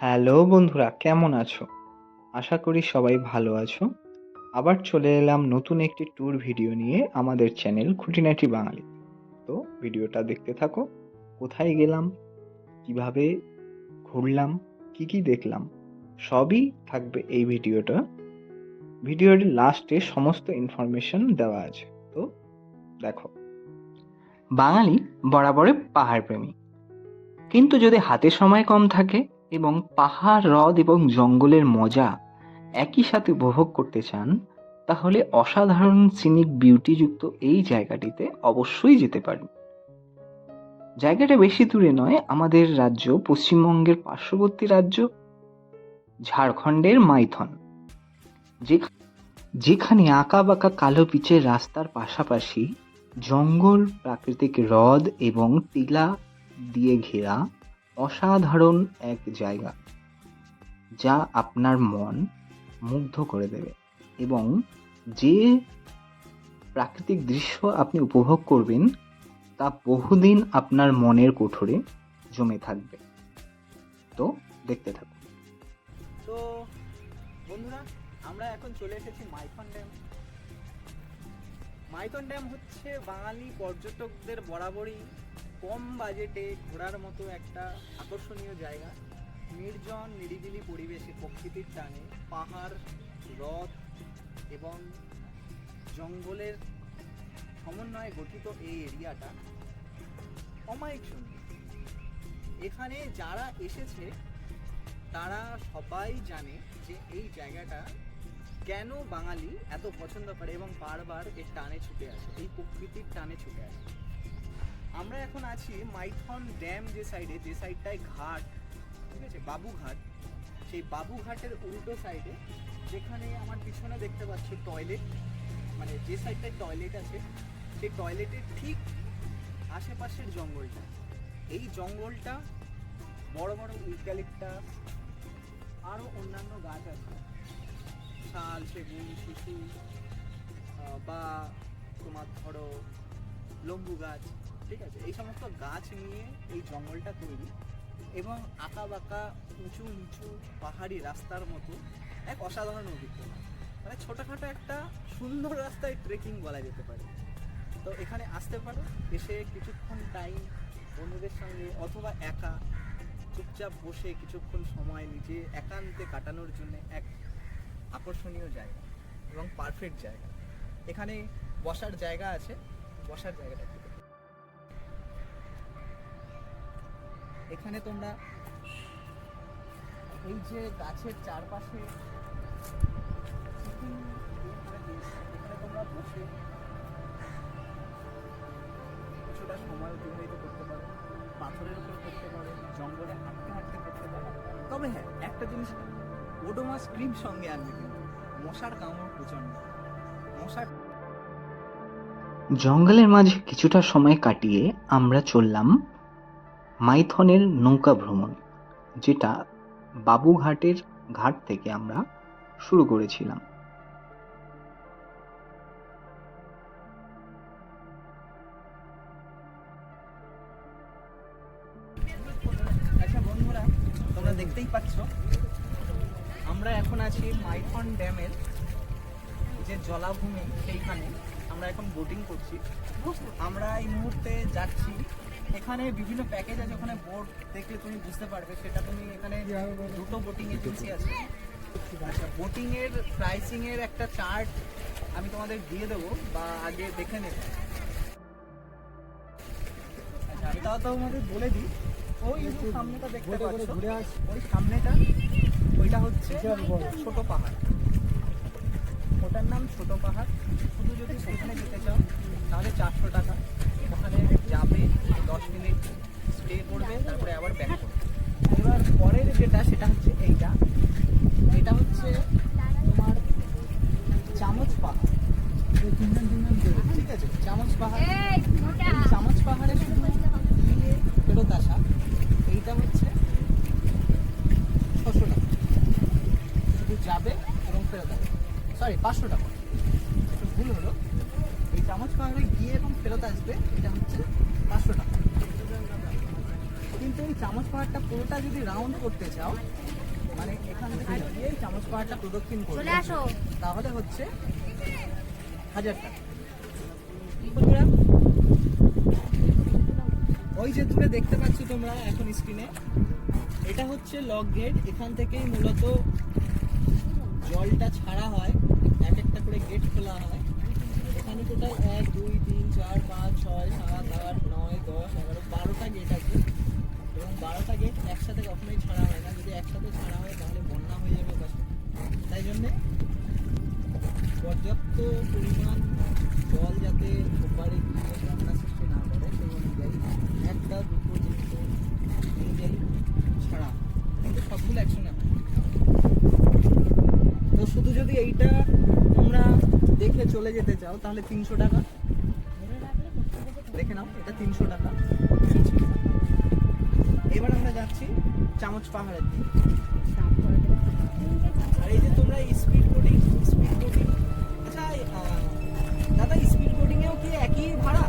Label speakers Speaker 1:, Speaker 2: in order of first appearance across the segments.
Speaker 1: Hello বন্ধুরা, কেমন আছো? আশা করি সবাই ভালো আছো। আবার চলে এলাম নতুন একটি ট্যুর ভিডিও নিয়ে আমাদের চ্যানেল খুঁটিনাটি বাঙালি। তো ভিডিওটা দেখতে থাকো। কোথায় গেলাম, কিভাবে ঘুরলাম, কি কি দেখলাম, সবই থাকবে এই ভিডিওটা। ভিডিওর লাস্টে সমস্ত ইনফরমেশন দেওয়া আছে, তো দেখো। বাঙালি বরাবরই পাহাড় প্রেমী, কিন্তু যদি হাতে সময় কম থাকে এবং পাহাড়, হ্রদ এবং জঙ্গলের মজা একই সাথে উপভোগ করতে চান, তাহলে অসাধারণ সিনিক বিউটিযুক্ত এই জায়গাটিতে অবশ্যই যেতে পারেন। জায়গাটা বেশি দূরে নয়, আমাদের রাজ্য পশ্চিমবঙ্গের পার্শ্ববর্তী রাজ্য ঝাড়খণ্ডের মাইথন, যেখানে আঁকা বাঁকা কালো পিচের রাস্তার পাশাপাশি জঙ্গল, প্রাকৃতিক হ্রদ এবং টিলা দিয়ে ঘেরা অসাধারণ এক জায়গা, যা আপনার মন মুগ্ধ করে দেবে এবং যে প্রাকৃতিক দৃশ্য আপনি উপভোগ করবেন তা বহুদিন আপনার মনের কোঠরে জমে থাকবে। তো দেখতে থাকুন।
Speaker 2: তো বন্ধুরা, আমরা এখন চলে এসেছি মাইথন ড্যাম। মাইথন ড্যাম হচ্ছে বাঙালি পর্যটকদের বরাবরই কম বাজেটে ঘোরার মতো একটা আকর্ষণীয় জায়গা। নির্জন নিরিবিলি পরিবেশে প্রকৃতির টানে পাহাড়, হ্রদ এবং জঙ্গলের সমন্বয়ে গঠিত এই এরিয়াটা অমায়িক সুন্দর। এখানে যারা এসেছে তারা সবাই জানে যে এই জায়গাটা কেন বাঙালি এত পছন্দ করে এবং বারবার এর টানে ছুটে আসে, এই প্রকৃতির টানে ছুটে আসে। আমরা এখন আছি মাইথন ড্যাম যে সাইডটায় ঘাট, ঠিক আছে, বাবুঘাট। সেই বাবুঘাটের উল্টো সাইডে, যেখানে আমার পিছনে দেখতে পাচ্ছি টয়লেট, মানে যে সাইডটায় টয়লেট আছে সেই টয়লেটের ঠিক আশেপাশের জঙ্গলটা। এই জঙ্গলটা বড় বড় ইউক্যালিপটাস, আরও অন্যান্য গাছ আছে, শাল, সেগুন, শিশু বা তোমার ধরো লম্বু গাছ, ঠিক আছে, এই সমস্ত গাছ নিয়ে এই জঙ্গলটা তৈরি এবং আঁকা বাঁকা উঁচু নিচু পাহাড়ি রাস্তার মতো এক অসাধারণ অভিজ্ঞতা। মানে ছোটোখাটো একটা সুন্দর রাস্তায় ট্রেকিং বলা যেতে পারে। তো এখানে আসতে পারো, এসে কিছুক্ষণ টাইম বন্ধুদের সঙ্গে অথবা একা চুপচাপ বসে কিছুক্ষণ সময় নিজে একান্তে কাটানোর জন্য এক আকর্ষণীয় জায়গা এবং পারফেক্ট জায়গা। এখানে বসার জায়গা আছে, বসার জায়গাটা এখানে তোমরা এই যে গাছের চারপাশে এখানে তোমরা বসে কিছুটা সময় অতিবাহিত করতে পারো, পাথরের উপর করতে পারো, জঙ্গলে হাঁটতে হাঁটতে করতে পারো। তবে হ্যাঁ, একটা জিনিস, ওডোমাস ক্রিম সঙ্গে আনবে, কিন্তু মশার কামড় প্রচন্ড। মশার
Speaker 1: জঙ্গলের মাঝে কিছুটা সময় কাটিয়ে আমরা চললাম মাইথনের নৌকা ভ্রমণ, যেটা বাবুঘাটের ঘাট থেকে আমরা শুরু করেছিলাম।
Speaker 2: আচ্ছা বন্ধুরা, তোমরা দেখতেই পাচ্ছ আমরা এখন আছি মাইথন ড্যামের যে জলাভূমি, সেইখানে আমরা এখন বোটিং করছি। আমরা এই মুহূর্তে যাচ্ছি, এখানে বিভিন্ন প্যাকেজ আছে, ওখানে বোট দেখলে তুমি বুঝতে পারবে। সেটা তুমি এখানে দুটো বোটিং এজেন্সি আছে। আচ্ছা, বোটিংয়ের প্রাইসিংয়ের একটা চার্ট আমি তোমাদের দিয়ে দেবো, বা আগে দেখে নেবে। আচ্ছা, আমি তাও তোমাদের বলে দিই। ওই সামনেটা দেখতে পাচ্ছ, ওই সামনেটা, ওইটা হচ্ছে ছোট পাহাড়, ওটার নাম ছোট পাহাড়। শুধু যদি সেখানে যেতে চাও তাহলে 400 টাকা। ওখানে যাবে, 10 মিনিট স্টে করবে, তারপরে আবার ব্যাক করবে। এবার পরের যেটা, সেটা হচ্ছে এইটা, এটা হচ্ছে তোমার চামচ পাহাড়, ঠিক আছে, চামচ পাহাড়। এই চামচ পাহাড়ে শুধু গিয়ে ফেরত আসা, এইটা হচ্ছে 600 টাকা, শুধু যাবে এবং ফেরত আসবে। সরি, 500 টাকা, একটু ভুল হলো। এই চামচ পাহাড়ে গিয়ে এবং ফেরত আসবে, এটা হচ্ছে 500 টাকা। কিন্তু এই চামচ পাহাড়টা পুরোটা যদি রাউন্ড করতে চাও, মানে এখান থেকে গিয়ে এই চামচ পাহাড়টা প্রদক্ষিণ করবে, তাহলে হচ্ছে 1000 টাকা। বন্ধুরা, ওই যে দূরে দেখতে পাচ্ছ তোমরা এখন স্ক্রিনে, এটা হচ্ছে লক গেট। এখান থেকেই মূলত জলটা ছাড়া হয়, এক একটা করে গেট খোলা হয়। এখানে টোটাল 1 2 3 4 5 6 7 8 9 10 11 12টা গেট আছে, এবং 12টা গেট একসাথে কখনোই ছাড়া হয় না। যদি একসাথে ছাড়া হয় তাহলে বন্যা হয়ে যাবে পাশে। তাই জন্যে পর্যাপ্ত পরিমাণ জল যাতে ওপারে গিয়ে বন্যা সৃষ্টি না করে সেই অনুযায়ী 1 2 3 অনুযায়ী ছাড়া, কিন্তু সবগুলো একসঙ্গে হয়। তো শুধু যদি এইটা তোমরা দেখে চলে যেতে চাও তাহলে 300 টাকা। দেখে নাও, এটা 300 টাকা। এবার আমরা যাচ্ছি চামচ পাহাড়ের দিকে। আর এই যে তোমরা স্পিড বোটিং, আচ্ছা দাদা, স্পিড বোটিং এও কি একই ভাড়া?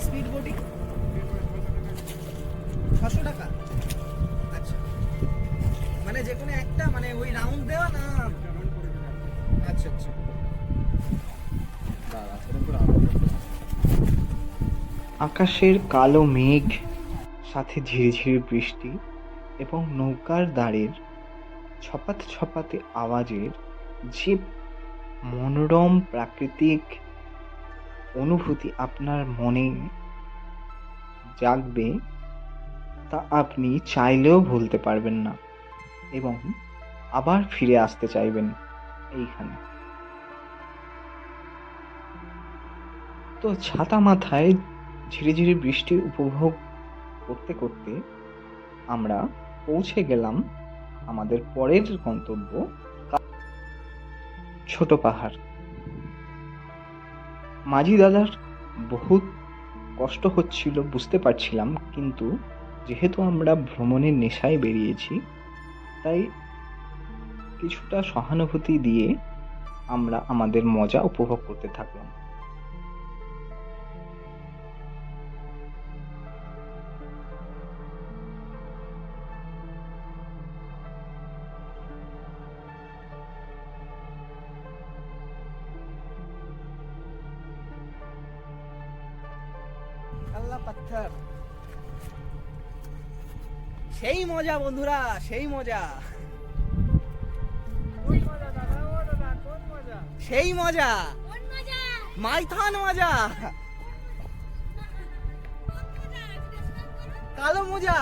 Speaker 2: স্পিড বোটিং 600 টাকা। আচ্ছা, মানে যে কোনো একটা, মানে ওই রাউন্ড দেওয়া না? আচ্ছা আচ্ছা।
Speaker 1: আকাশের কালো মেঘ, সাথে ঝিরিঝিরি বৃষ্টি এবং নৌকার দাঁড়ের ছপাতে ছপাতে আওয়াজের যে মনোরম প্রাকৃতিক অনুভূতি আপনার মনে জাগবে, তা আপনি চাইলেও ভুলতে পারবেন না, এবং আবার ফিরে আসতে চাইবেন এইখানে। তো ছাতা মাথায় ঝিরিঝিরি বৃষ্টি উপভোগ করতে করতে আমরা পৌঁছে গেলাম আমাদের পরের গন্তব্য, ছোট পাহাড়। মাঝি দাদার বহুত কষ্ট হচ্ছিল, বুঝতে পারছিলাম, কিন্তু যেহেতু আমরা ভ্রমণের নেশায় বেরিয়েছি, তাই কিছুটা সহানুভূতি দিয়ে আমরা আমাদের মজা উপভোগ করতে থাকলাম।
Speaker 2: আল্লাহ পাথর, সেই মজা বন্ধুরা, সেই মজা, সেই মজা, মাইথন মজা, কালো মজা।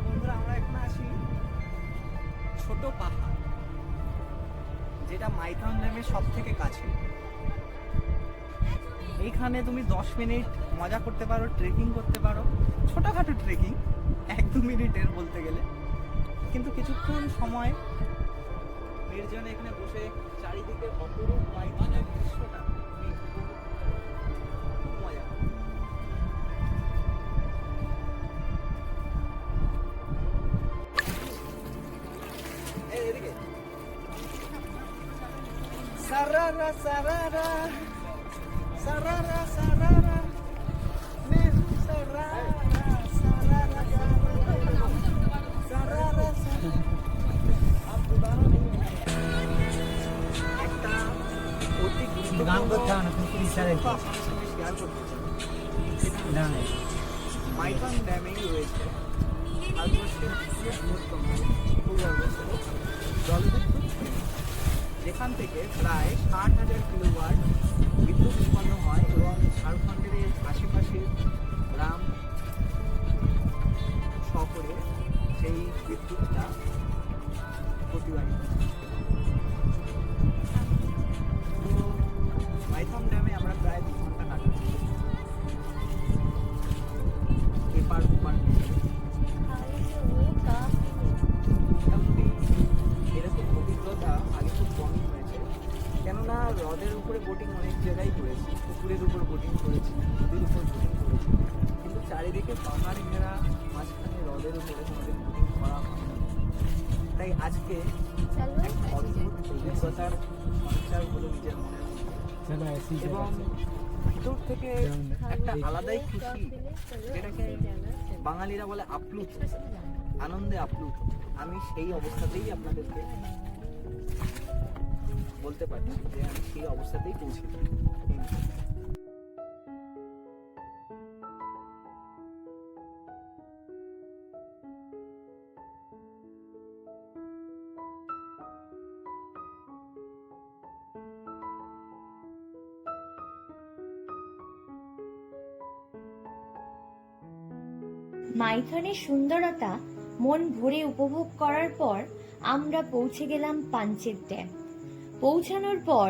Speaker 2: বন্ধুরা, আমরা এখন আছি ছোট পাহাড়, যেটা মাইথন ড্যামের সব থেকে কাছে। এইখানে তুমি 10 মিনিট মজা করতে পারো, ট্রেকিং করতে পারো, ছোটখাটো ট্রেকিং, 1-2 মিনিটের বলতে গেলে। কিন্তু কিছুক্ষণ সময় নির্জনে এখানে বসে চারিদিকে অপরূপ মাইথনের দৃশ্যটা তুমি উপভোগ করতে পারো। খুব মজা। এদিকে সারারা সারারা সারারা সারারা মেহু সারারা সারারা সারারা একটা অতি মাইথন ড্যামেই রয়েছে ভারতবর্ষের দ্বিতীয় বৃহত্তম ভূগর্ভস্থ জলবিদ্যুৎ কেন্দ্র, যেখান থেকে প্রায় 60,000 কিলোওয়াট বিদ্যুৎ উৎপন্ন হয়, এবং ঝাড়খণ্ডের এই আশেপাশে গ্রাম শহরে সেই বিদ্যুৎটা প্রতিবাহিত হয়। তো মাইথন ড্যামে আমরা প্রায় 2 ঘন্টা কাটাই, এপার ওপার। মোটামুটি এরকম অভিজ্ঞতা আগে খুব কমই হয়েছে, কেননা হ্রদের উপরে বোটিং অনেক জায়গায় করেছি, পুকুরের উপর বোটিং করেছি, নদীর উপর ধরে কোনোদিন বুকিং করা হয় না। তাই আজকে এক অদ্ভুত অভিজ্ঞতার সঞ্চার হলো নিজের মনের মধ্যে এবং ভিতর থেকে একটা আলাদাই খুশি, যেটাকে বাঙালিরা বলে আপ্লুত, আনন্দে আপ্লুত। আমি সেই অবস্থাতেই আপনাদেরকে বলতে পারছি যে আমি সেই অবস্থাতেই পৌঁছে।
Speaker 3: মাইথনের সুন্দরতা মন ভরে উপভোগ করার পর আমরা পৌঁছে গেলাম পাঞ্চেত ড্যাম। পৌঁছানোর পর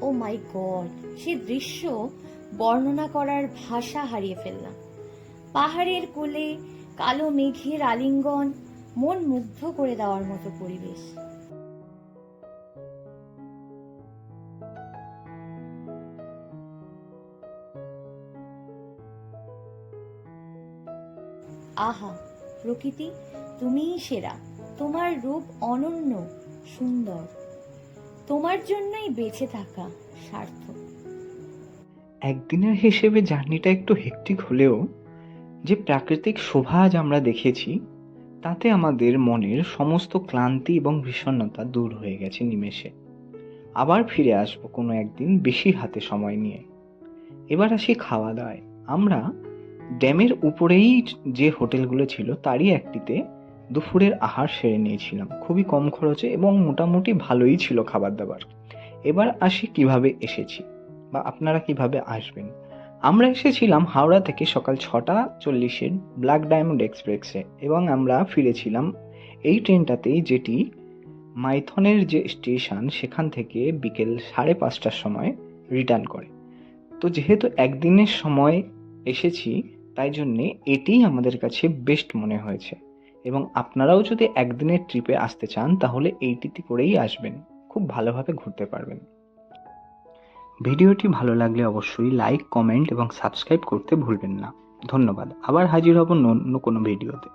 Speaker 3: ও মাই গড, সে দৃশ্য বর্ণনা করার ভাষা হারিয়ে ফেললাম। পাহাড়ের কোলে কালো মেঘের আলিঙ্গন, মন মুগ্ধ করে দেওয়ার মতো পরিবেশ। আহা প্রকৃতি, তুমিই সেরা, তোমার রূপ অনন্য সুন্দর, তোমার জন্যই বেঁচে থাকা সার্থক।
Speaker 1: একদিনের হিসেবে জার্নিটা একটু হেক্টিক হলেও যে প্রাকৃতিক শোভা আজ আমরা দেখেছি তাতে আমাদের মনের সমস্ত ক্লান্তি এবং বিষণ্ণতা দূর হয়ে গেছে নিমেষে। আবার ফিরে আসবো কোনো একদিন বেশি হাতে সময় নিয়ে। এবার আসি খাওয়া দাওয়ায়। আমরা ড্যামের উপরেই যে হোটেলগুলো ছিল তারই একটিতে দুপুরের আহার সেরে নিয়েছিলাম, খুবই কম খরচে এবং মোটামুটি ভালোই ছিল খাবার দাবার। এবার আসি কিভাবে এসেছি বা আপনারা কিভাবে আসবেন। আমরা এসেছিলাম হাওড়া থেকে সকাল 6:40 ব্ল্যাক ডায়মন্ড এক্সপ্রেসে এবং আমরা ফিরেছিলাম এই ট্রেনটাতেই, যেটি মাইথনের যে স্টেশন সেখান থেকে বিকেল 5:30টার সময় রিটার্ন করে। তো যেহেতু একদিনের সময় এসেছি তাই জন্যে এটিই আমাদের কাছে বেস্ট মনে হয়েছে এবং আপনারাও যদি একদিনের ট্রিপে আসতে চান তাহলে এইটিতে করেই আসবেন, খুব ভালোভাবে ঘুরতে পারবেন। ভিডিওটি ভালো লাগলে অবশ্যই লাইক, কমেন্ট এবং সাবস্ক্রাইব করতে ভুলবেন না। ধন্যবাদ। আবার হাজির হব অন্য কোনো ভিডিওতে।